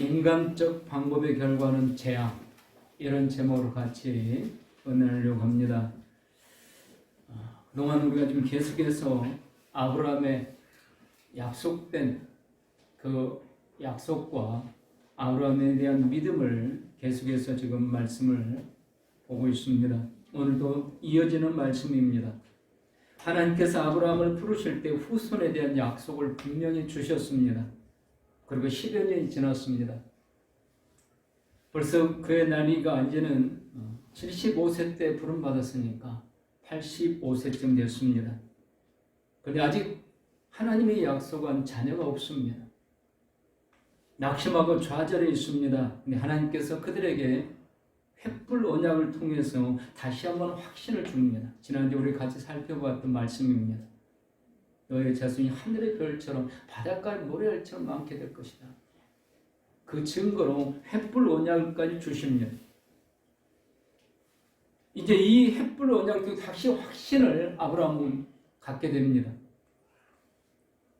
인간적 방법의 결과는 재앙, 이런 제목으로 같이 은혜하려고 합니다. 그동안 우리가 좀 계속해서 아브라함의 약속된 그 약속과 아브라함에 대한 믿음을 계속해서 지금 말씀을 보고 있습니다. 오늘도 이어지는 말씀입니다. 하나님께서 아브라함을 부르실 때 후손에 대한 약속을 분명히 주셨습니다. 그리고 10여 년이 지났습니다. 벌써 그의 나이가 이제는 75세 때 부름받았으니까 85세쯤 됐습니다. 그런데 아직 하나님의 약속한 자녀가 없습니다. 낙심하고 좌절해 있습니다. 근데 하나님께서 그들에게 횃불 언약을 통해서 다시 한번 확신을 줍니다. 지난주에 우리 같이 살펴봤던 말씀입니다. 너의 자손이 하늘의 별처럼 바닷가의 모래알처럼 많게 될 것이다. 그 증거로 횃불 언약까지 주십니다. 이제 이 횃불 언약도 다시 확신을 아브라함은 갖게 됩니다.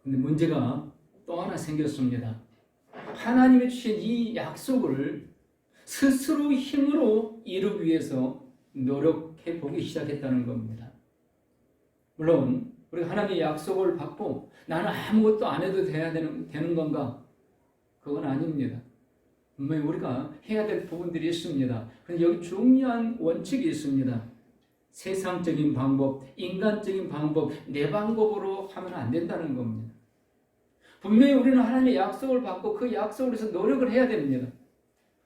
근데 문제가 또 하나 생겼습니다. 하나님이 주신 이 약속을 스스로 힘으로 이루기 위해서 노력해 보기 시작했다는 겁니다. 물론 우리가 하나님의 약속을 받고 나는 아무것도 안 해도 되는 건가? 그건 아닙니다. 분명히 우리가 해야 될 부분들이 있습니다. 그런데 여기 중요한 원칙이 있습니다. 세상적인 방법, 인간적인 방법, 내 방법으로 하면 안 된다는 겁니다. 분명히 우리는 하나님의 약속을 받고 그 약속을 위해서 노력을 해야 됩니다.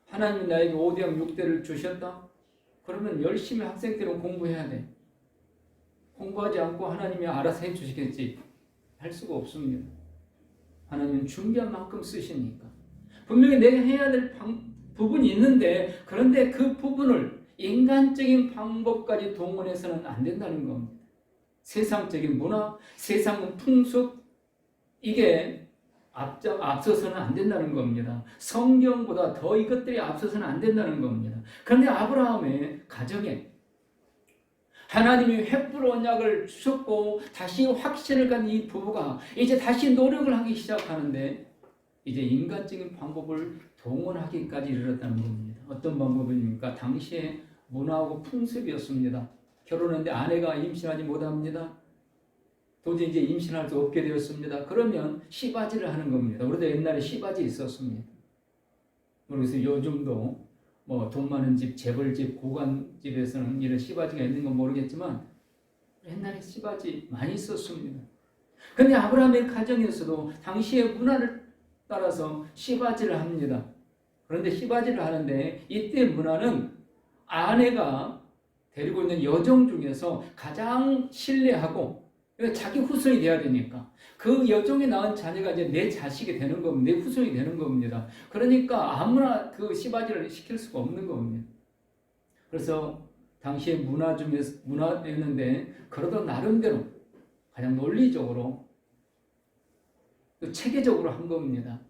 하나님이 나에게 5대학 6대를 주셨다? 그러면 열심히 학생 때는 공부해야 돼. 공부하지 않고 하나님이 알아서 해주시겠지. 할 수가 없습니다. 하나님은 준비한 만큼 쓰시니까. 분명히 내가 해야 될 부분이 있는데 그런데 그 부분을 인간적인 방법까지 동원해서는 안 된다는 겁니다. 세상적인 문화, 세상 풍습 이게 앞서서는 안 된다는 겁니다. 성경보다 더 이것들이 앞서서는 안 된다는 겁니다. 그런데 아브라함의 가정에 하나님이 횃불 언약을 주셨고 다시 확신을 가진 이 부부가 이제 다시 노력을 하기 시작하는데 이제 인간적인 방법을 동원하기까지 이르렀다는 겁니다. 어떤 방법입니까? 당시의 문화하고 풍습이었습니다. 결혼했는데 아내가 임신하지 못합니다. 도저히 이제 임신할 수 없게 되었습니다. 그러면 시바지를 하는 겁니다. 우리도 옛날에 시바지 있었습니다. 그래서 요즘도 뭐 돈 많은 집, 재벌집, 고관집에서는 이런 시바지가 있는 건 모르겠지만 옛날에 시바지 많이 있었습니다. 그런데 아브라함의 가정에서도 당시의 문화를 따라서 시바지를 합니다. 그런데 시바지를 하는데 이때 문화는 아내가 데리고 있는 여종 중에서 가장 신뢰하고 자기 후손이 돼야 되니까 그 여종이 낳은 자녀가 이제 내 자식이 되는 겁니다. 내 후손이 되는 겁니다. 그러니까 아무나 그 시바지를 시킬 수가 없는 겁니다. 그래서 당시의 문화였는데 그러던 나름대로 가장 논리적으로 또 체계적으로 한 겁니다.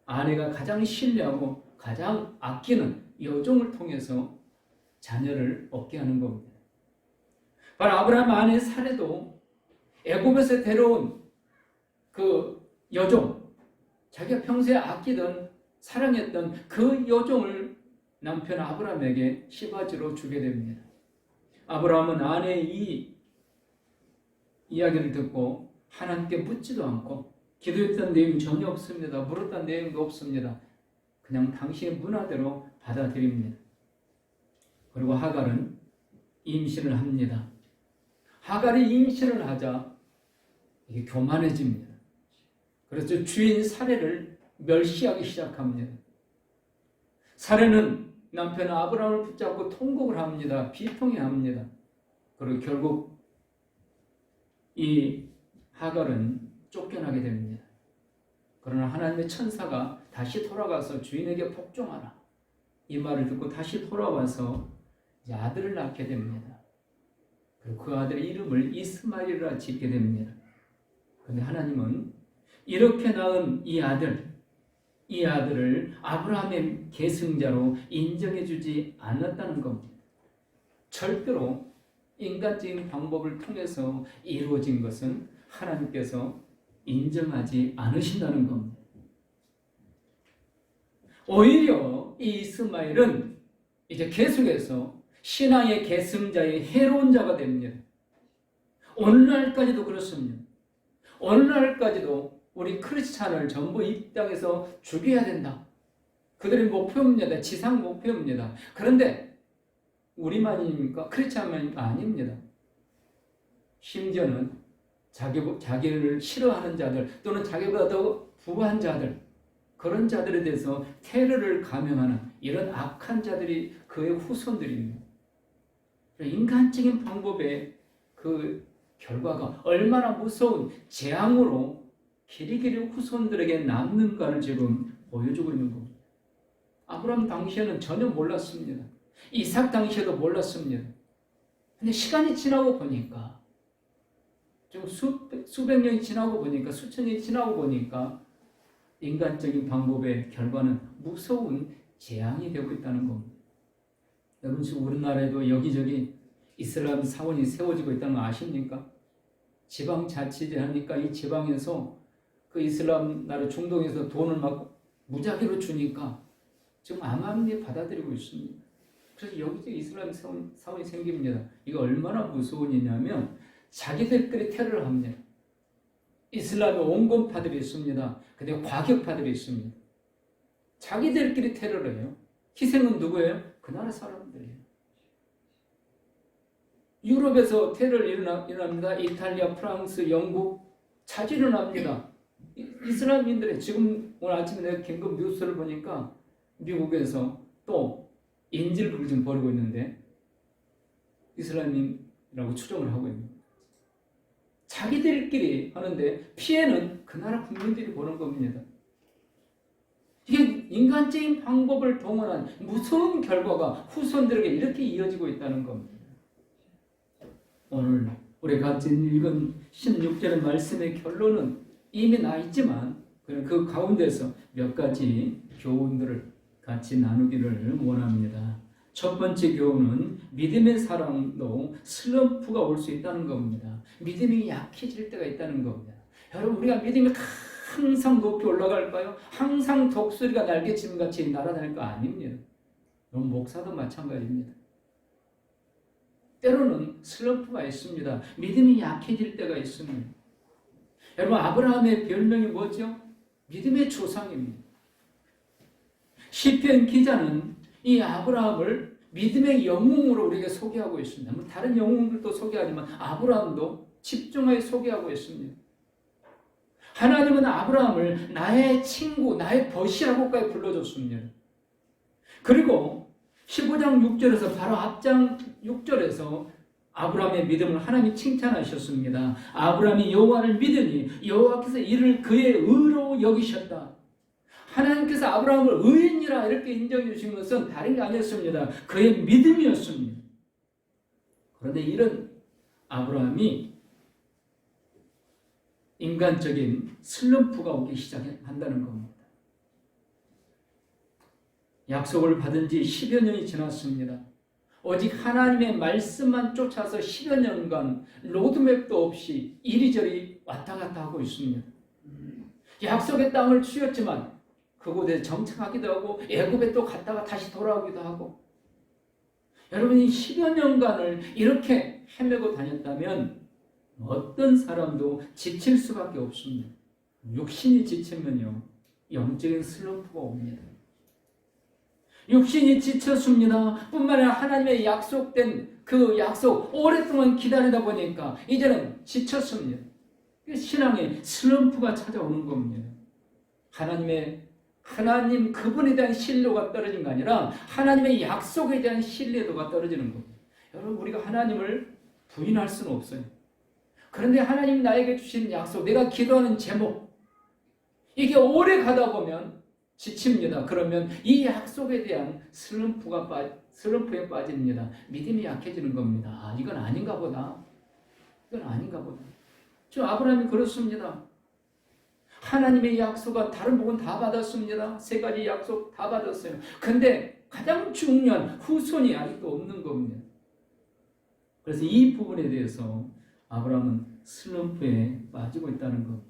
아내가 가장 신뢰하고 가장 아끼는 여종을 통해서 자녀를 얻게 하는 겁니다. 바로 아브라함 아내 사례도 애굽에서 데려온 그 여종, 자기가 평소에 아끼던 사랑했던 그 여종을 남편 아브라함에게 시바지로 주게 됩니다. 아브라함은 아내의 이 이야기를 듣고 하나님께 묻지도 않고 기도했던 내용이 전혀 없습니다. 물었던 내용도 없습니다. 그냥 당신의 문화대로 받아들입니다. 그리고 하갈은 임신을 합니다. 하갈이 임신을 하자 이게 교만해집니다. 그래서 주인 사례를 멸시하기 시작합니다. 사례는 남편 아브라함을 붙잡고 통곡을 합니다. 비통해합니다. 그리고 결국 이 하갈은 쫓겨나게 됩니다. 그러나 하나님의 천사가 다시 돌아가서 주인에게 복종하라 이 말을 듣고 다시 돌아와서 이제 아들을 낳게 됩니다. 그리고 그 아들의 이름을 이스마엘이라 짓게 됩니다. 그런데 하나님은 이렇게 낳은 이 아들을 아브라함의 계승자로 인정해주지 않았다는 겁니다. 절대로 인간적인 방법을 통해서 이루어진 것은 하나님께서 인정하지 않으신다는 겁니다. 오히려 이 이스마엘은 이제 계속해서 신앙의 계승자의 해로운 자가 됩니다. 오늘날까지도 그렇습니다. 오늘날까지도 우리 크리스찬을 전부 이 땅에서 죽여야 된다. 그들의 목표입니다. 지상 목표입니다. 그런데 우리만입니까? 크리스찬만입니까? 아닙니다. 심지어는 자기를 싫어하는 자들 또는 자기보다 더 부한 자들, 그런 자들에 대해서 테러를 감행하는 이런 악한 자들이 그의 후손들입니다. 인간적인 방법의 그 결과가 얼마나 무서운 재앙으로 길이길이 후손들에게 남는가를 지금 보여주고 있는 겁니다. 아브라함 당시에는 전혀 몰랐습니다. 이삭 당시에도 몰랐습니다. 근데 시간이 지나고 보니까 좀 수백 년이 지나고 보니까 수천 년이 지나고 보니까 인간적인 방법의 결과는 무서운 재앙이 되고 있다는 겁니다. 여러분 지금 우리나라에도 여기저기 이슬람 사원이 세워지고 있다는 거 아십니까? 지방자치제 하니까 이 지방에서 그 이슬람 나라 중동에서 돈을 막 무작위로 주니까 지금 암암리에 받아들이고 있습니다. 그래서 여기저기 이슬람 사원이 생깁니다. 이거 얼마나 무서운 일이냐면 자기들끼리 테러를 합니다. 이슬람의 온건파들이 있습니다. 근데 과격파들이 있습니다. 자기들끼리 테러를 해요. 희생은 누구예요? 그 나라 사람들이에요. 유럽에서 테러를 일어납니다. 이탈리아, 프랑스, 영국 자주 일어납니다. 이슬람인들의 지금 오늘 아침에 내가 긴급 뉴스를 보니까 미국에서 또 인질극을 지금 벌이고 있는데 이슬람인이라고 추정을 하고 있습니다. 자기들끼리 하는데 피해는 그 나라 국민들이 보는 겁니다. 이게 인간적인 방법을 동원한 무서운 결과가 후손들에게 이렇게 이어지고 있다는 겁니다. 오늘 우리 같이 읽은 16절의 말씀의 결론은 이미 나 있지만 그 가운데서 몇 가지 교훈들을 같이 나누기를 원합니다. 첫 번째 교훈은 믿음의 사람도 슬럼프가 올 수 있다는 겁니다. 믿음이 약해질 때가 있다는 겁니다. 여러분 우리가 믿음이 항상 높이 올라갈까요? 항상 독수리가 날개치면같이 날아다닐 거 아닙니다. 여러분 목사도 마찬가지입니다. 때로는 슬럼프가 있습니다. 믿음이 약해질 때가 있습니다. 여러분 아브라함의 별명이 뭐죠? 믿음의 조상입니다. 시편 기자는 이 아브라함을 믿음의 영웅으로 우리에게 소개하고 있습니다. 다른 영웅들도 소개하지만 아브라함도 집중하여 소개하고 있습니다. 하나님은 아브라함을 나의 친구, 나의 벗이라고까지 불러줬습니다. 그리고 15장 6절에서 바로 앞장 6절에서 아브라함의 믿음을 하나님이 칭찬하셨습니다. 아브라함이 여호와를 믿으니 여호와께서 이를 그의 의로 여기셨다. 하나님께서 아브라함을 의인이라 이렇게 인정해 주신 것은 다른 게 아니었습니다. 그의 믿음이었습니다. 그런데 이런 아브라함이 인간적인 슬럼프가 오기 시작한다는 겁니다. 약속을 받은 지 10여 년이 지났습니다. 오직 하나님의 말씀만 쫓아서 10여 년간 로드맵도 없이 이리저리 왔다 갔다 하고 있습니다. 약속의 땅을 취했지만 그곳에 정착하기도 하고 애굽에 또 갔다가 다시 돌아오기도 하고 여러분이 10여 년간을 이렇게 헤매고 다녔다면 어떤 사람도 지칠 수밖에 없습니다. 육신이 지치면요 영적인 슬럼프가 옵니다. 육신이 지쳤습니다. 뿐만 아니라 하나님의 약속된 그 약속 오랫동안 기다리다 보니까 이제는 지쳤습니다. 신앙의 슬럼프가 찾아오는 겁니다. 하나님 그분에 대한 신뢰가 떨어진 게 아니라 하나님의 약속에 대한 신뢰도가 떨어지는 겁니다. 여러분 우리가 하나님을 부인할 수는 없어요. 그런데 하나님 나에게 주신 약속, 내가 기도하는 제목 이게 오래 가다 보면 지칩니다. 그러면 이 약속에 대한 슬럼프에 빠집니다. 믿음이 약해지는 겁니다. 아, 이건 아닌가 보다. 이건 아닌가 보다. 저 아브라함이 그렇습니다. 하나님의 약속은 다른 부분 다 받았습니다. 3가지 약속 다 받았어요. 근데 가장 중요한 후손이 아직도 없는 겁니다. 그래서 이 부분에 대해서 아브라함은 슬럼프에 빠지고 있다는 겁니다.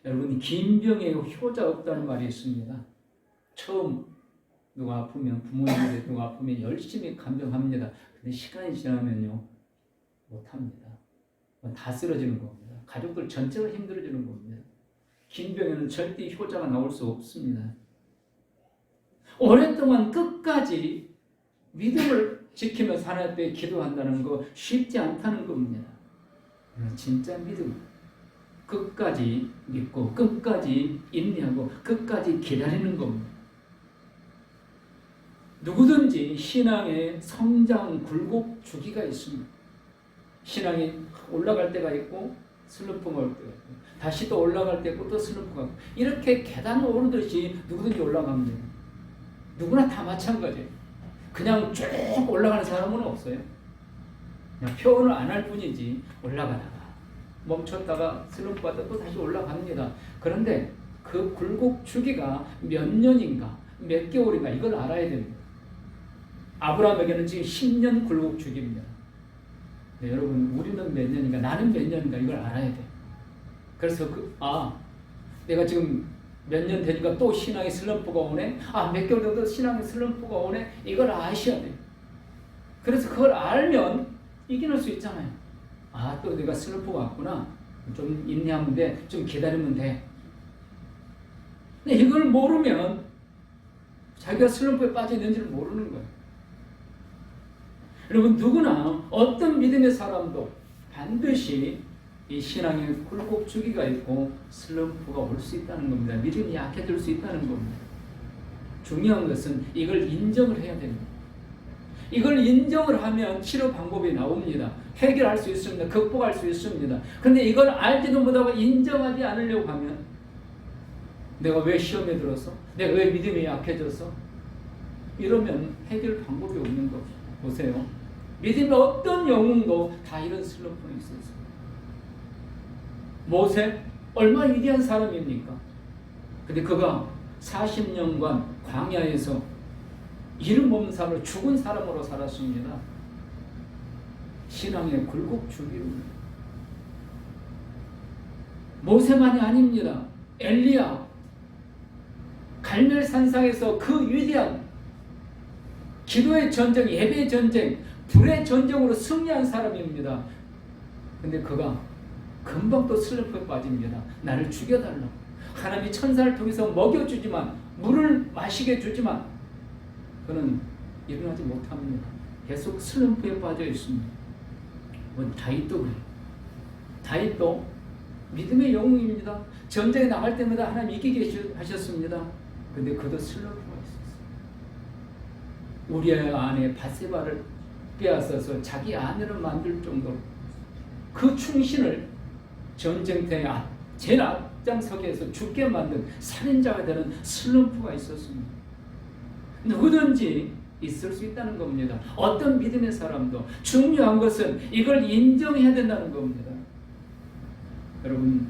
여러분, 긴 병에 효자 없다는 말이 있습니다. 처음 누가 아프면 부모님들이 누가 아프면 열심히 간병합니다. 근데 시간이 지나면요 못합니다. 다 쓰러지는 겁니다. 가족들 전체가 힘들어지는 겁니다. 긴 병에는 절대 효자가 나올 수 없습니다. 오랫동안 끝까지 믿음을 지키면서 하나님 앞에 기도한다는 거 쉽지 않다는 겁니다. 진짜 믿음, 끝까지 믿고 끝까지 인내하고 끝까지 기다리는 겁니다. 누구든지 신앙의 성장 굴곡 주기가 있습니다. 신앙이 올라갈 때가 있고 슬럼프가 올 때가 있고 다시 또 올라갈 때 있고 또 슬럼프가 있고 이렇게 계단을 오르듯이 누구든지 올라갑니다. 누구나 다 마찬가지예요. 그냥 쭉 올라가는 사람은 없어요. 그냥 표현을 안 할 뿐이지 올라가다가 멈췄다가 슬럼프 받다 또 다시 올라갑니다. 그런데 그 굴곡 주기가 몇 년인가 몇 개월인가 이걸 알아야 됩니다. 아브라함에게는 지금 10년 굴곡 주기입니다. 네, 여러분 우리는 몇 년인가 나는 몇 년인가 이걸 알아야 돼. 그래서 내가 지금 몇 년 되니까 또 신앙의 슬럼프가 오네. 몇 개월 정도 신앙의 슬럼프가 오네. 이걸 아셔야 돼. 그래서 그걸 알면 이겨낼 수 있잖아요. 또 내가 슬럼프가 왔구나. 좀 인내하면 돼. 좀 기다리면 돼. 근데 이걸 모르면 자기가 슬럼프에 빠져 있는지를 모르는 거예요. 여러분 누구나 어떤 믿음의 사람도 반드시 이 신앙의 굴곡 주기가 있고 슬럼프가 올 수 있다는 겁니다. 믿음이 약해질 수 있다는 겁니다. 중요한 것은 이걸 인정을 해야 됩니다. 이걸 인정을 하면 치료 방법이 나옵니다. 해결할 수 있습니다. 극복할 수 있습니다. 그런데 이걸 알지도 못하고 인정하지 않으려고 하면 내가 왜 시험에 들어서? 내가 왜 믿음이 약해져서? 이러면 해결 방법이 없는 거 보세요. 믿음의 어떤 영웅도 다 이런 슬럼프는 있었어요. 모세 얼마나 위대한 사람입니까? 근데 그가 40년간 광야에서 이름 없는 사람으로 죽은 사람으로 살았습니다. 신앙의 굴곡 주기로. 모세만이 아닙니다. 엘리야 갈멜산상에서 그 위대한 기도의 전쟁, 예배의 전쟁, 불의 전쟁으로 승리한 사람입니다. 근데 그가 금방 또 슬럼프에 빠집니다. 나를 죽여달라고. 하나님이 천사를 통해서 먹여주지만 물을 마시게 주지만 그는 일어나지 못합니다. 계속 슬럼프에 빠져 있습니다. 다윗도 그래요. 다윗도 믿음의 영웅입니다. 전쟁에 나갈 때마다 하나님 이기게 하셨습니다. 근데 그도 슬럼프가 있었어요. 우리의 아내 밧세바를 빼앗아서 자기 아내로 만들 정도로 그 충신을 전쟁터에 제일 앞장서게해서 죽게 만든 살인자가 되는 슬럼프가 있었습니다. 누구든지 있을 수 있다는 겁니다. 어떤 믿음의 사람도. 중요한 것은 이걸 인정해야 된다는 겁니다. 여러분,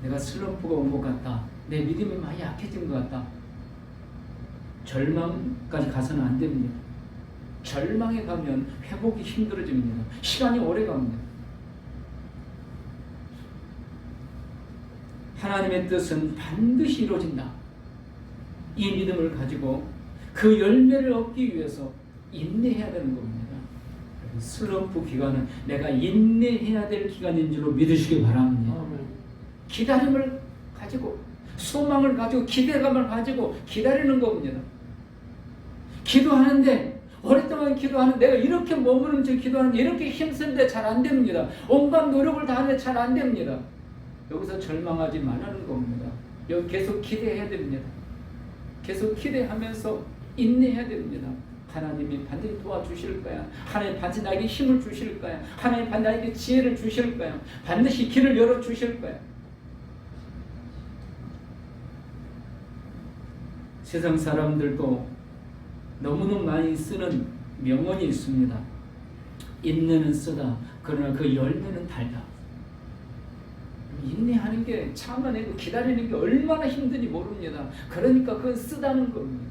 내가 슬럼프가 온 것 같다. 내 믿음이 많이 약해진 것 같다. 절망까지 가서는 안 됩니다. 절망에 가면 회복이 힘들어집니다. 시간이 오래 갑니다. 하나님의 뜻은 반드시 이루어진다. 이 믿음을 가지고 그 열매를 얻기 위해서 인내해야 되는 겁니다. 슬럼프 기간은 내가 인내해야 될 기간인 줄로 믿으시기 바랍니다. 기다림을 가지고 소망을 가지고 기대감을 가지고 기다리는 겁니다. 기도하는데 오랫동안 기도하는 내가 이렇게 머무르면서 기도하는데 이렇게 힘쓰는데 잘 안 됩니다. 온갖 노력을 다하는데 잘 안 됩니다. 여기서 절망하지 말라는 겁니다. 여기 계속 기대해야 됩니다. 계속 기대하면서 인내해야 됩니다. 하나님이 반드시 도와주실 거야. 하나님 반드시 나에게 힘을 주실 거야. 하나님 반드시 나에게 지혜를 주실 거야. 반드시 길을 열어주실 거야. 세상 사람들도 너무너무 많이 쓰는 명언이 있습니다. 인내는 쓰다. 그러나 그 열매는 달다. 인내하는 게 참아내고 기다리는 게 얼마나 힘든지 모릅니다. 그러니까 그건 쓰다는 겁니다.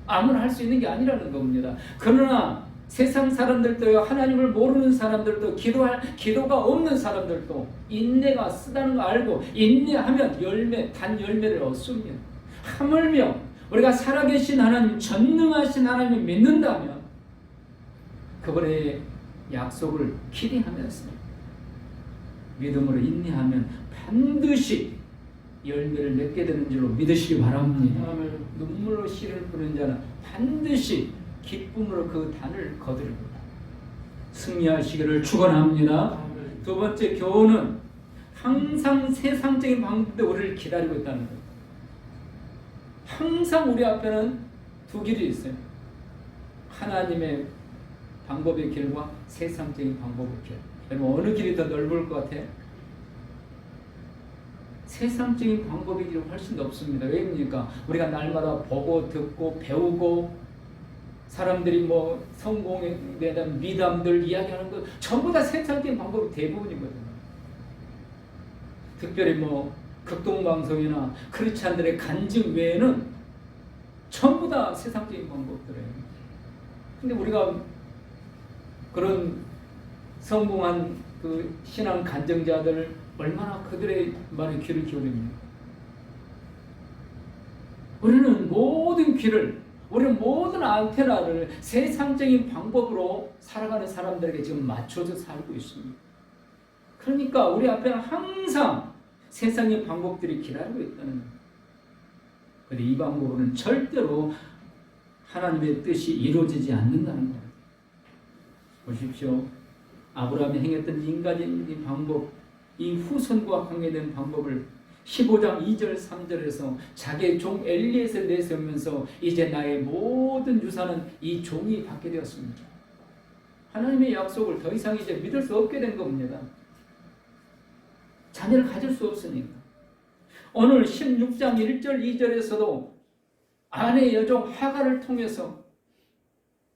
아무나 할 수 있는 게 아니라는 겁니다. 그러나 세상 사람들도요, 하나님을 모르는 사람들도, 기도가 없는 사람들도 인내가 쓰다는 거 알고 인내하면 단 열매를 얻습니다. 하물며 우리가 살아계신 하나님, 전능하신 하나님을 믿는다면 그분의 약속을 기대하면서 믿음으로 인내하면 반드시 열매를 맺게 되는 줄로 믿으시기 바랍니다. 눈물로 씨를 뿌리는 자는 반드시 기쁨으로 그 단을 거두리로다. 승리하시기를 축원합니다. 두 번째 교훈은 항상 세상적인 방법대 우리를 기다리고 있다는 거예요. 항상 우리 앞에는 두 길이 있어요. 하나님의 방법의 길과 세상적인 방법의 길. 여러분 어느 길이 더 넓을 것 같아요? 세상적인 방법의 길이 훨씬 더 없습니다. 왜입니까? 우리가 날마다 보고 듣고 배우고 사람들이 뭐 성공에 대한 미담들 이야기하는 것 전부 다 세상적인 방법이 대부분이거든요. 특별히 뭐 극동방송이나 크리스찬들의 간증 외에는 전부 다 세상적인 방법들이에요. 근데 우리가 그런 성공한 그 신앙 간증자들 얼마나 그들의 말에 귀를 기울입니까? 우리는 모든 안테나를 세상적인 방법으로 살아가는 사람들에게 지금 맞춰서 살고 있습니다. 그러니까 우리 앞에는 항상 세상의 방법들이 기다리고 있다는 거예요. 그런데 이 방법은 절대로 하나님의 뜻이 이루어지지 않는다는 거예요. 보십시오. 아브라함이 행했던 인간적인 방법, 이 후손과 관계된 방법을 15장 2절 3절에서 자기의 종 엘리에서 내세우면서 이제 나의 모든 유산은 이 종이 받게 되었습니다. 하나님의 약속을 더 이상 이제 믿을 수 없게 된 겁니다. 자녀를 가질 수 없으니까. 오늘 16장 1절 2절에서도 아내 여종 하갈을 통해서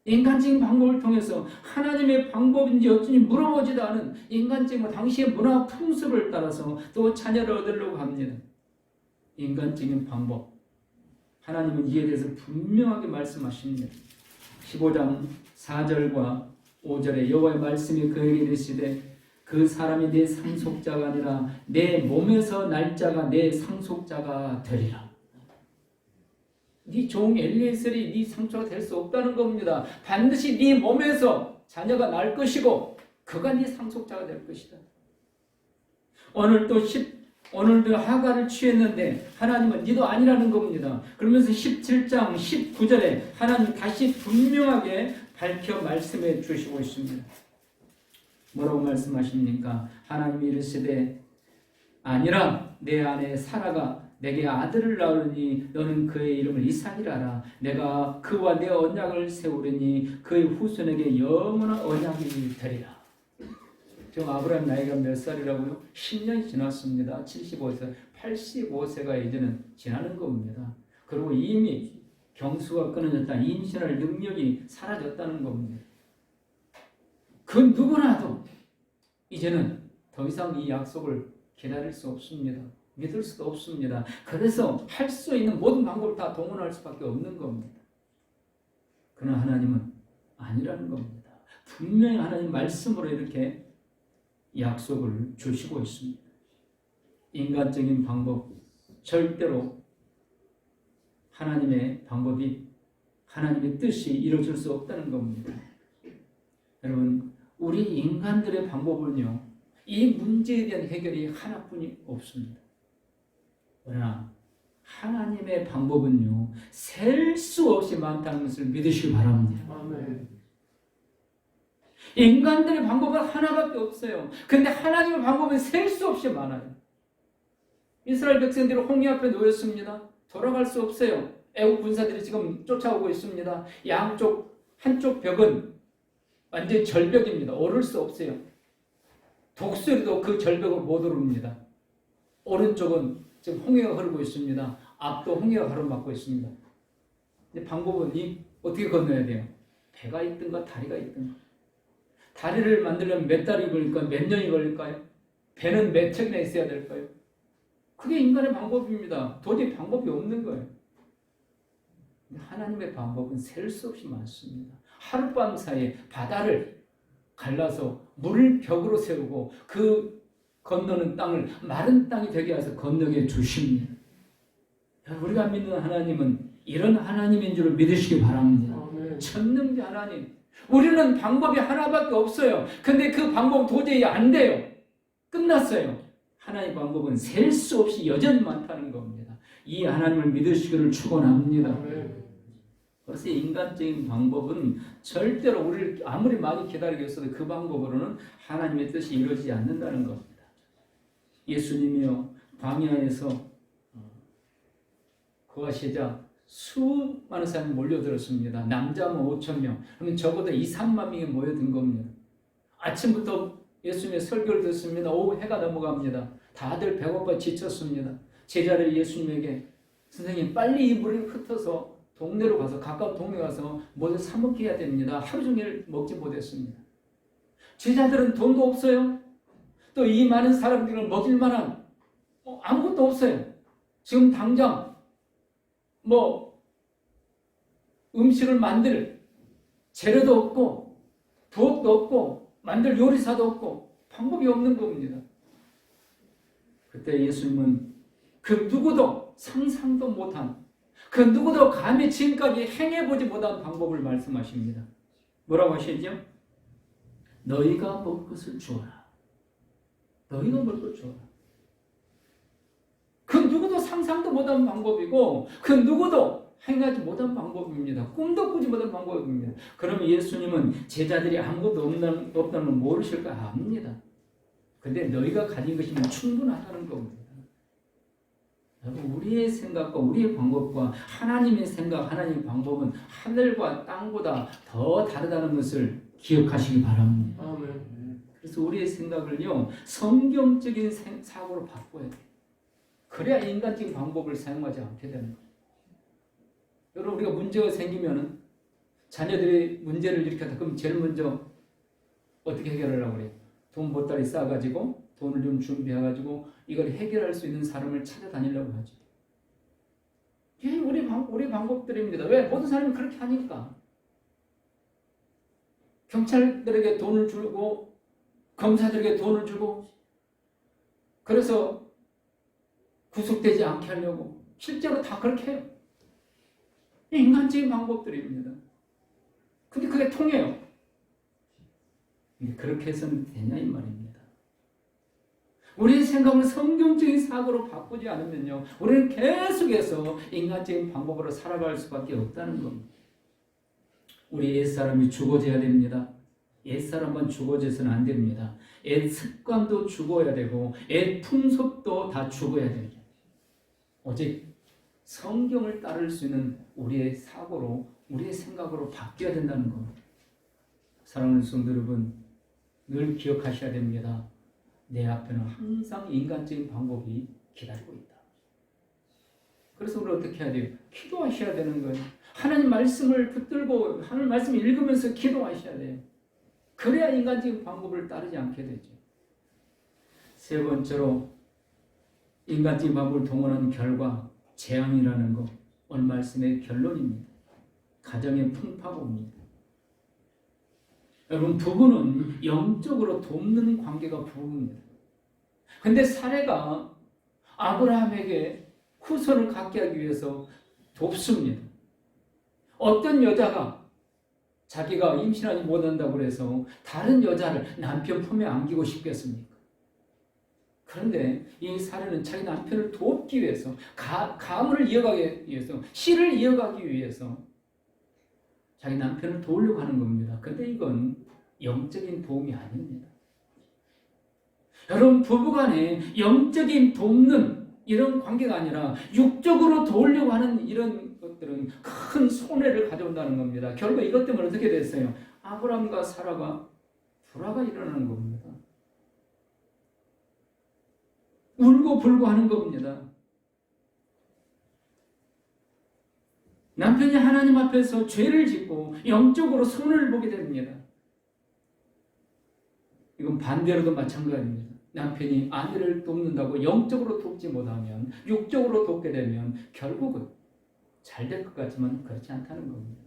인간적인 방법을 통해서 하나님의 방법인지 어쩐지 물어보지도 않은 인간적인 당시의 문화 풍습을 따라서 또 자녀를 얻으려고 합니다. 인간적인 방법. 하나님은 이에 대해서 분명하게 말씀하십니다. 15장 4절과 5절에 여호와의 말씀이 그에게 이르시되 그 사람이 내 상속자가 아니라 내 몸에서 날 자가 내 상속자가 되리라. 네 종 엘리에셀이 네 상속자가 될 수 없다는 겁니다. 반드시 네 몸에서 자녀가 날 것이고 그가 네 상속자가 될 것이다. 오늘도 하갈을 취했는데 하나님은 니도 아니라는 겁니다. 그러면서 17장 19절에 하나님 다시 분명하게 밝혀 말씀해 주시고 있습니다. 뭐라고 말씀하십니까? 하나님이 이르시되 아니라 내 아내 사라가 내게 아들을 낳으니 너는 그의 이름을 이삭이라 하라. 내가 그와 내 언약을 세우리니 그의 후손에게 영원한 언약이 되리라. 지금 아브라함 나이가 몇 살이라고요? 10년이 지났습니다. 75세, 85세가 이제는 지나는 겁니다. 그리고 이미 경수가 끊어졌다. 임신할 능력이 사라졌다는 겁니다. 그 누구나도 이제는 더 이상 이 약속을 기다릴 수 없습니다. 믿을 수도 없습니다. 그래서 할 수 있는 모든 방법을 다 동원할 수밖에 없는 겁니다. 그러나 하나님은 아니라는 겁니다. 분명히 하나님 말씀으로 이렇게 약속을 주시고 있습니다. 인간적인 방법, 절대로 하나님의 방법이 하나님의 뜻이 이루어질 수 없다는 겁니다. 여러분, 우리 인간들의 방법은요, 이 문제에 대한 해결이 하나뿐이 없습니다. 그러나 하나님의 방법은요, 셀 수 없이 많다는 것을 믿으시기 바랍니다. 아멘. 인간들의 방법은 하나밖에 없어요. 그런데 하나님의 방법은 셀 수 없이 많아요. 이스라엘 백성들이 홍해 앞에 놓였습니다. 돌아갈 수 없어요. 애국 군사들이 지금 쫓아오고 있습니다. 한쪽 벽은 완전히 절벽입니다. 오를 수 없어요. 독수리도 그 절벽을 못 오릅니다. 오른쪽은 지금 홍해가 흐르고 있습니다. 앞도 홍해가 가로막고 있습니다. 근데 방법은 어떻게 건너야 돼요? 배가 있든가 다리가 있든가. 다리를 만들려면 몇 달이 걸릴까요? 몇 년이 걸릴까요? 배는 몇 척이나 있어야 될까요? 그게 인간의 방법입니다. 도저히 방법이 없는 거예요. 하나님의 방법은 셀 수 없이 많습니다. 하룻밤 사이에 바다를 갈라서 물을 벽으로 세우고 그 건너는 땅을 마른 땅이 되게 해서 건너게 주십니다. 우리가 믿는 하나님은 이런 하나님인 줄 믿으시기 바랍니다. 아멘. 전능자 하나님. 우리는 방법이 하나밖에 없어요. 근데 그 방법 도저히 안 돼요. 끝났어요. 하나님의 방법은 셀 수 없이 여전히 많다는 겁니다. 이 하나님을 믿으시기를 축원합니다. 아멘. 그래서 인간적인 방법은 절대로 우리를 아무리 많이 기다리고 있어도 그 방법으로는 하나님의 뜻이 이루어지지 않는다는 겁니다. 예수님이요 광야에서 거하시자 수많은 사람이 몰려들었습니다. 남자만 5,000명. 그러면 적어도 2, 3만 명이 모여든 겁니다. 아침부터 예수님의 설교를 듣습니다. 오후 해가 넘어갑니다. 다들 배고파 지쳤습니다. 제자들이 예수님에게 선생님 빨리 이 물을 흩어서 동네로 가서 가까운 동네 가서 뭐를 사 먹게 해야 됩니다. 하루 종일 먹지 못했습니다. 제자들은 돈도 없어요. 또 이 많은 사람들을 먹일 만한 아무것도 없어요. 지금 당장 음식을 만들 재료도 없고 부엌도 없고 만들 요리사도 없고 방법이 없는 겁니다. 그때 예수님은 그 누구도 상상도 못한 그 누구도 감히 지금까지 행해보지 못한 방법을 말씀하십니다. 뭐라고 하시죠? 너희가 먹을 것을 주어라. 너희가 먹을 것을 주어라. 그 누구도 상상도 못한 방법이고 그 누구도 행하지 못한 방법입니다. 꿈도 꾸지 못한 방법입니다. 그러면 예수님은 제자들이 아무것도 없다는 걸 모르실까 압니다. 근데 너희가 가진 것이면 충분하다는 겁니다. 여러분, 우리의 생각과 우리의 방법과 하나님의 생각, 하나님의 방법은 하늘과 땅보다 더 다르다는 것을 기억하시기 바랍니다. 아멘. 그래서 우리의 생각을요 성경적인 사고로 바꿔야 돼요. 그래야 인간적인 방법을 사용하지 않게 되는 거예요. 여러분, 우리가 문제가 생기면은 자녀들이 문제를 일으켰다. 그럼 제일 먼저 어떻게 해결하려고 그래요? 돈 보따리 싸가지고 돈을 좀 준비해가지고 이걸 해결할 수 있는 사람을 찾아다니려고 하죠. 이게 우리 방법들입니다. 왜? 모든 사람이 그렇게 하니까. 경찰들에게 돈을 주고 검사들에게 돈을 주고 그래서 구속되지 않게 하려고 실제로 다 그렇게 해요. 인간적인 방법들입니다. 근데 그게 통해요. 근데 그렇게 해서는 되냐 이 말입니다. 우리의 생각을 성경적인 사고로 바꾸지 않으면요 우리는 계속해서 인간적인 방법으로 살아갈 수밖에 없다는 겁니다. 우리 옛사람이 죽어져야 됩니다. 옛사람만 죽어져서는 안 됩니다. 옛 습관도 죽어야 되고 옛 풍속도 다 죽어야 됩니다. 오직 성경을 따를 수 있는 우리의 사고로 우리의 생각으로 바뀌어야 된다는 겁니다. 사랑하는 성도 여러분, 늘 기억하셔야 됩니다. 내 앞에는 항상 인간적인 방법이 기다리고 있다. 그래서 우리 어떻게 해야 돼요? 기도하셔야 되는 거예요. 하나님 말씀을 붙들고 하나님 말씀을 읽으면서 기도하셔야 돼요. 그래야 인간적인 방법을 따르지 않게 되죠. 세 번째로 인간적인 방법을 동원한 결과 재앙이라는 것, 오늘 말씀의 결론입니다. 가정의 풍파고입니다. 여러분, 부부는 영적으로 돕는 관계가 부부입니다. 근데 사례가 아브라함에게 후손을 갖게 하기 위해서 돕습니다. 어떤 여자가 자기가 임신하지 못한다고 해서 다른 여자를 남편 품에 안기고 싶겠습니까? 그런데 이 사례는 자기 남편을 돕기 위해서 가문을 이어가기 위해서 씨를 이어가기 위해서 자기 남편을 도우려고 하는 겁니다. 그런데 이건 영적인 도움이 아닙니다. 여러분, 부부간에 영적인 돕는 이런 관계가 아니라 육적으로 도우려고 하는 이런 것들은 큰 손해를 가져온다는 겁니다. 결국 이것 때문에 어떻게 됐어요? 아브라함과 사라가 불화가 일어나는 겁니다. 울고 불고 하는 겁니다. 남편이 하나님 앞에서 죄를 짓고 영적으로 손을 보게 됩니다. 이건 반대로도 마찬가지입니다. 남편이 아내를 돕는다고 영적으로 돕지 못하면 육적으로 돕게 되면 결국은 잘 될 것 같지만 그렇지 않다는 겁니다.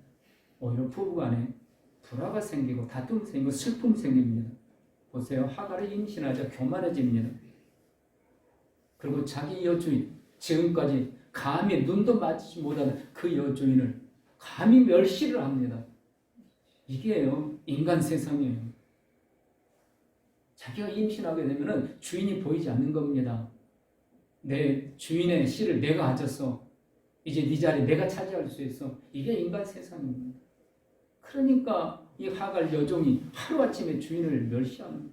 오히려 부부간에 불화가 생기고 다툼이 생기고 슬픔이 생깁니다. 보세요. 하갈이 임신하자 교만해집니다. 그리고 자기 여주인 지금까지 감히 눈도 맞지 못하는 그 여주인을 감히 멸시를 합니다. 이게요, 인간 세상이에요. 자기가 임신하게 되면은 주인이 보이지 않는 겁니다. 내 주인의 씨를 내가 가졌어. 이제 네 자리 내가 차지할 수 있어. 이게 인간 세상입니다. 그러니까 이 하갈 여종이 하루아침에 주인을 멸시하는 거예요.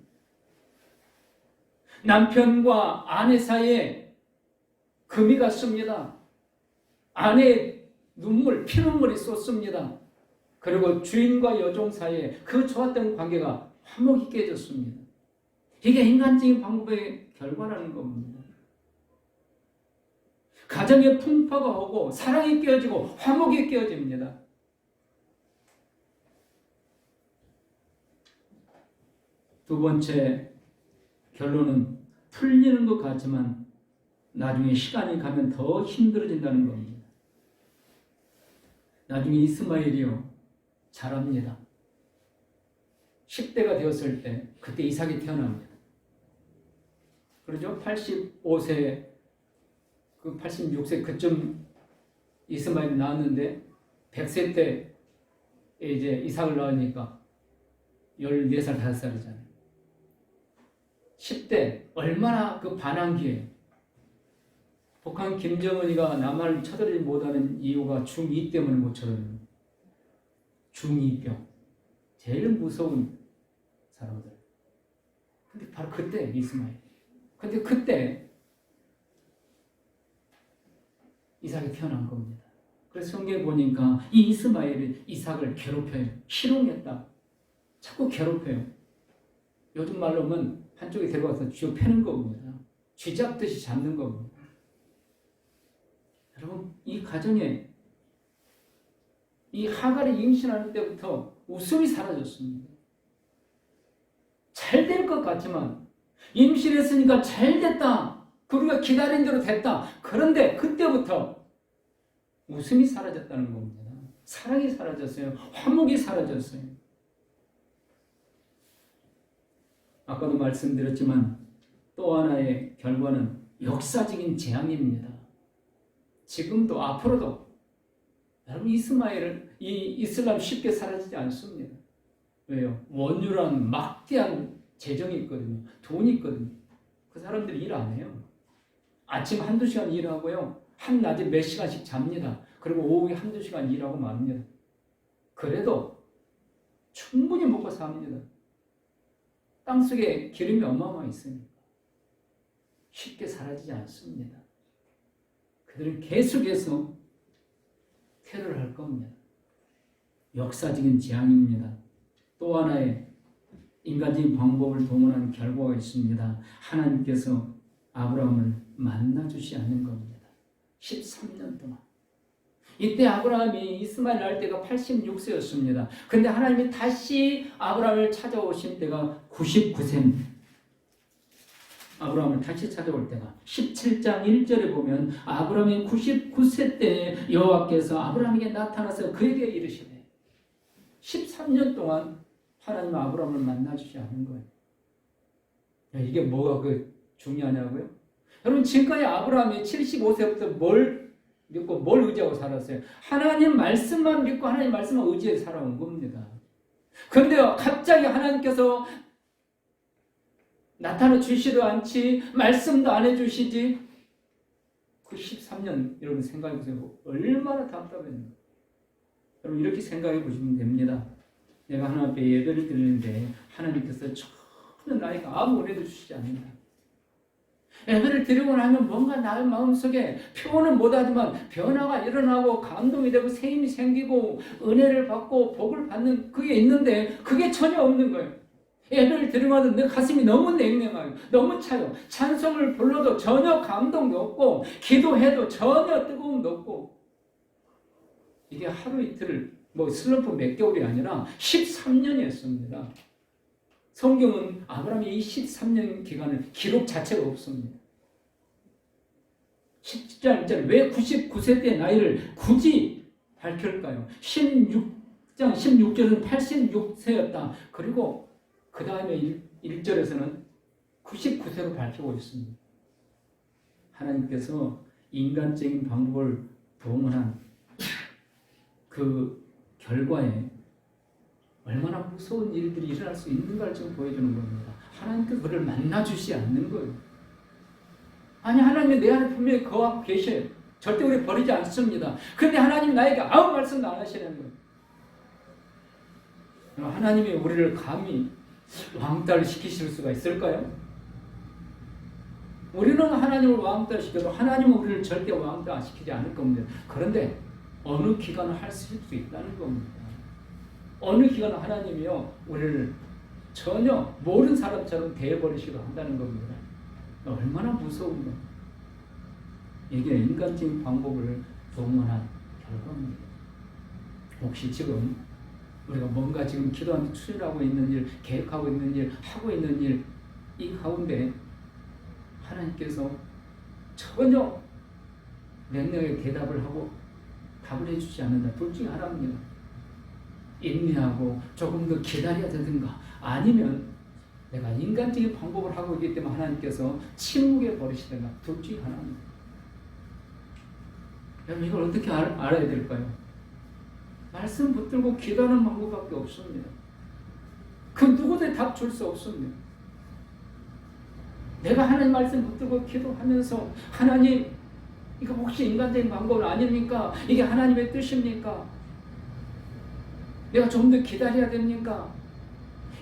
남편과 아내 사이에 금이 갔습니다. 아내의 피눈물이 쏟습니다. 그리고 주인과 여종 사이에 그 좋았던 관계가 화목이 깨졌습니다. 이게 인간적인 방법의 결과라는 겁니다. 가정의 풍파가 오고 사랑이 깨어지고 화목이 깨어집니다. 두 번째 결론은 풀리는 것 같지만 나중에 시간이 가면 더 힘들어진다는 겁니다. 나중에 이스마엘이요 자랍니다. 10대가 되었을 때 그때 이삭이 태어납니다. 그렇죠? 85세, 86세 그쯤 이스마엘이 나왔는데 100세 때 이제 이삭을 낳으니까 14살, 5살이잖아요. 10대 얼마나 그 반항기예요. 북한 김정은이가 남한을 쳐들지 못하는 이유가 중2 때문에 못 쳐들어요. 중2병. 제일 무서운 사람들. 근데 바로 그때 이스마엘. 근데 그때 이삭이 태어난 겁니다. 그래서 성경에 보니까 이 이스마엘이 이삭을 괴롭혀요. 희롱했다. 자꾸 괴롭혀요. 요즘 말로 하면 한쪽에 데려가서 쥐어 패는 겁니다. 쥐 잡듯이 잡는 겁니다. 여러분, 이 가정에 이 하갈이 임신할 때부터 웃음이 사라졌습니다. 잘 될 것 같지만 임신했으니까 잘 됐다. 우리가 기다린 대로 됐다. 그런데 그때부터 웃음이 사라졌다는 겁니다. 사랑이 사라졌어요. 화목이 사라졌어요. 아까도 말씀드렸지만 또 하나의 결과는 역사적인 재앙입니다. 지금도 앞으로도 여러분 이 이슬람 쉽게 사라지지 않습니다. 왜요? 원유라는 막대한 재정이 있거든요. 돈이 있거든요. 그 사람들이 일 안 해요. 아침 한두 시간 일하고요. 한낮에 몇 시간씩 잡니다. 그리고 오후에 한두 시간 일하고 맙니다. 그래도 충분히 먹고 삽니다. 땅속에 기름이 어마어마하게 있으니까 쉽게 사라지지 않습니다. 그들은 계속해서 테러를 할 겁니다. 역사적인 재앙입니다. 또 하나의 인간적인 방법을 동원한 결과가 있습니다. 하나님께서 아브라함을 만나주지 않는 겁니다. 13년 동안. 이때 아브라함이 이스마엘 낳을 때가 86세였습니다. 근데 하나님이 다시 아브라함을 찾아오신 때가 99세입니다. 아브라함을 다시 찾아올 때가 17장 1절에 보면 아브라함이 99세 때 여호와께서 아브라함에게 나타나서 그에게 이르시되 13년 동안 하나님은 아브라함을 만나주지 않은 거예요. 이게 뭐가 중요하냐고요? 여러분 지금까지 아브라함이 75세부터 뭘 믿고 뭘 의지하고 살았어요? 하나님 말씀만 믿고 하나님 말씀만 의지해 살아온 겁니다. 그런데 갑자기 하나님께서 나타나 주시도 않지 말씀도 안 해주시지. 그 13년 여러분 생각해 보세요. 얼마나 답답했는가. 여러분 이렇게 생각해 보시면 됩니다. 내가 하나님 앞에 예배를 드리는데 하나님께서 전혀 나에게 아무 은혜도 주시지 않는다. 예배를 드리고 나면 뭔가 나의 마음속에 표현은 못하지만 변화가 일어나고 감동이 되고 새 힘이 생기고 은혜를 받고 복을 받는 그게 있는데 그게 전혀 없는 거예요. 예배를 드리고 내 가슴이 너무 냉랭하고 너무 차요. 찬송을 불러도 전혀 감동도 없고 기도해도 전혀 뜨거움도 없고 이게 하루 이틀 슬럼프 몇 개월이 아니라 13년이었습니다. 성경은 아브라함의 이 13년 기간을 기록 자체가 없습니다. 10장 1절 왜 99세 때 나이를 굳이 밝힐까요? 16장 16절은 86세였다. 그리고 그 다음에 1절에서는 99세로 밝히고 있습니다. 하나님께서 인간적인 방법을 동원한 그 결과에 얼마나 무서운 일들이 일어날 수 있는가를 지금 보여주는 겁니다. 하나님께서 그를 만나주지 않는 거예요. 아니, 하나님이 내 안에 분명히 거하고 계셔요. 절대 우리 버리지 않습니다. 그런데 하나님 나에게 아무 말씀도 안 하시는 거예요. 하나님이 우리를 감히 왕따를 시키실 수가 있을까요? 우리는 하나님을 왕따 시켜도 하나님은 우리를 절대 왕따 시키지 않을 겁니다. 그런데 어느 기간은 할 수 있다는 겁니다. 어느 기간은 하나님이요 우리를 전혀 모르는 사람처럼 대해버리시기도 한다는 겁니다. 얼마나 무서운가. 이게 인간적인 방법을 동원한 결과입니다. 혹시 지금 우리가 뭔가 지금 기도하면서 추진하고 있는 일, 계획하고 있는 일, 하고 있는 일, 이 가운데 하나님께서 전혀 명령에 대답을 하고 답을 해주지 않는다. 둘 중에 하나입니다. 인내하고 조금 더 기다려야 되든가, 아니면 내가 인간적인 방법을 하고 있기 때문에 하나님께서 침묵에 버리시든가, 둘 중에 하나입니다. 여러분, 이걸 어떻게 알아야 될까요? 말씀 붙들고 기도하는 방법밖에 없습니다. 그 누구도 답 줄 수 없습니다. 내가 하나님 말씀 붙들고 기도하면서 하나님, 이거 혹시 인간적인 방법은 아닙니까? 이게 하나님의 뜻입니까? 내가 좀 더 기다려야 됩니까?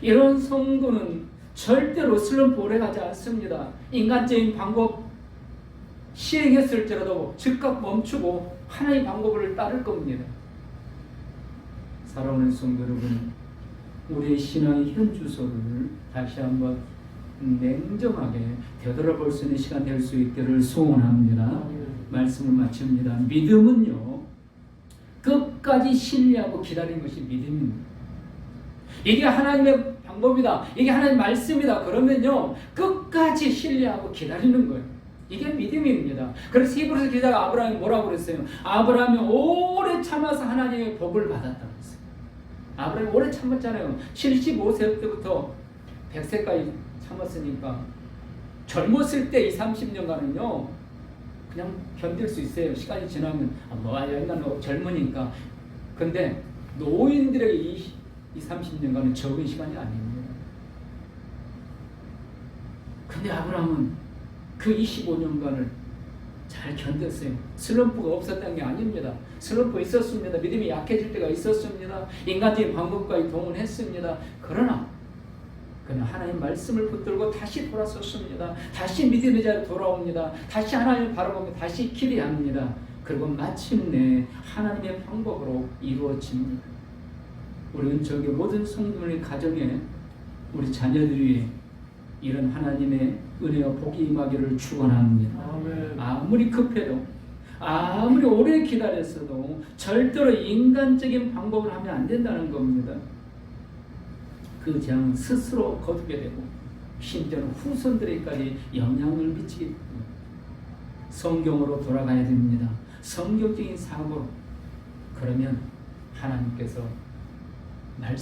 이런 성도는 절대로 슬럼프 오래 가지 않습니다. 인간적인 방법 시행했을지라도 즉각 멈추고 하나님의 방법을 따를 겁니다. 사랑하는 성도 여러분, 우리의 신앙의 현주소를 다시 한번 냉정하게 되돌아볼 수 있는 시간 될 수 있기를 소원합니다. 말씀을 마칩니다. 믿음은요, 끝까지 신뢰하고 기다리는 것이 믿음입니다. 이게 하나님의 방법이다, 이게 하나님의 말씀이다 그러면요 끝까지 신뢰하고 기다리는 거예요. 이게 믿음입니다. 그래서 히브리서 기자가 아브라함이 뭐라고 그랬어요? 아브라함이 오래 참아서 하나님의 복을 받았다고 했어요. 아브라함이 오래 참았잖아요. 75세 때부터 100세까지 참았으니까 젊었을 때 30년간은요 그냥 견딜 수 있어요. 시간이 지나면 옛날에 젊으니까. 근데 노인들에게 30년간은 적은 시간이 아닙니다. 근데 아브라함은 그 25년간을 잘 견뎠어요. 슬럼프가 없었다는 게 아닙니다. 슬럼프 있었습니다. 믿음이 약해질 때가 있었습니다. 인간적인 방법까지 동원했습니다. 그러나 그는 하나님 말씀을 붙들고 다시 돌아섰습니다. 다시 믿음의 자리에 돌아옵니다. 다시 하나님을 바라보며 다시 기대합니다. 그리고 마침내 하나님의 방법으로 이루어집니다. 우리 은총의 모든 성도의 가정에 우리 자녀들이 이런 하나님의 은혜와 복이 임하기를 축원합니다. 아무리 급해도 아무리 오래 기다렸어도 절대로 인간적인 방법을 하면 안 된다는 겁니다. 그 재앙은 스스로 거두게 되고 심지어는 후손들에게까지 영향을 미치게 됩니다. 성경으로 돌아가야 됩니다. 성경적인 사고로. 그러면 하나님께서 말씀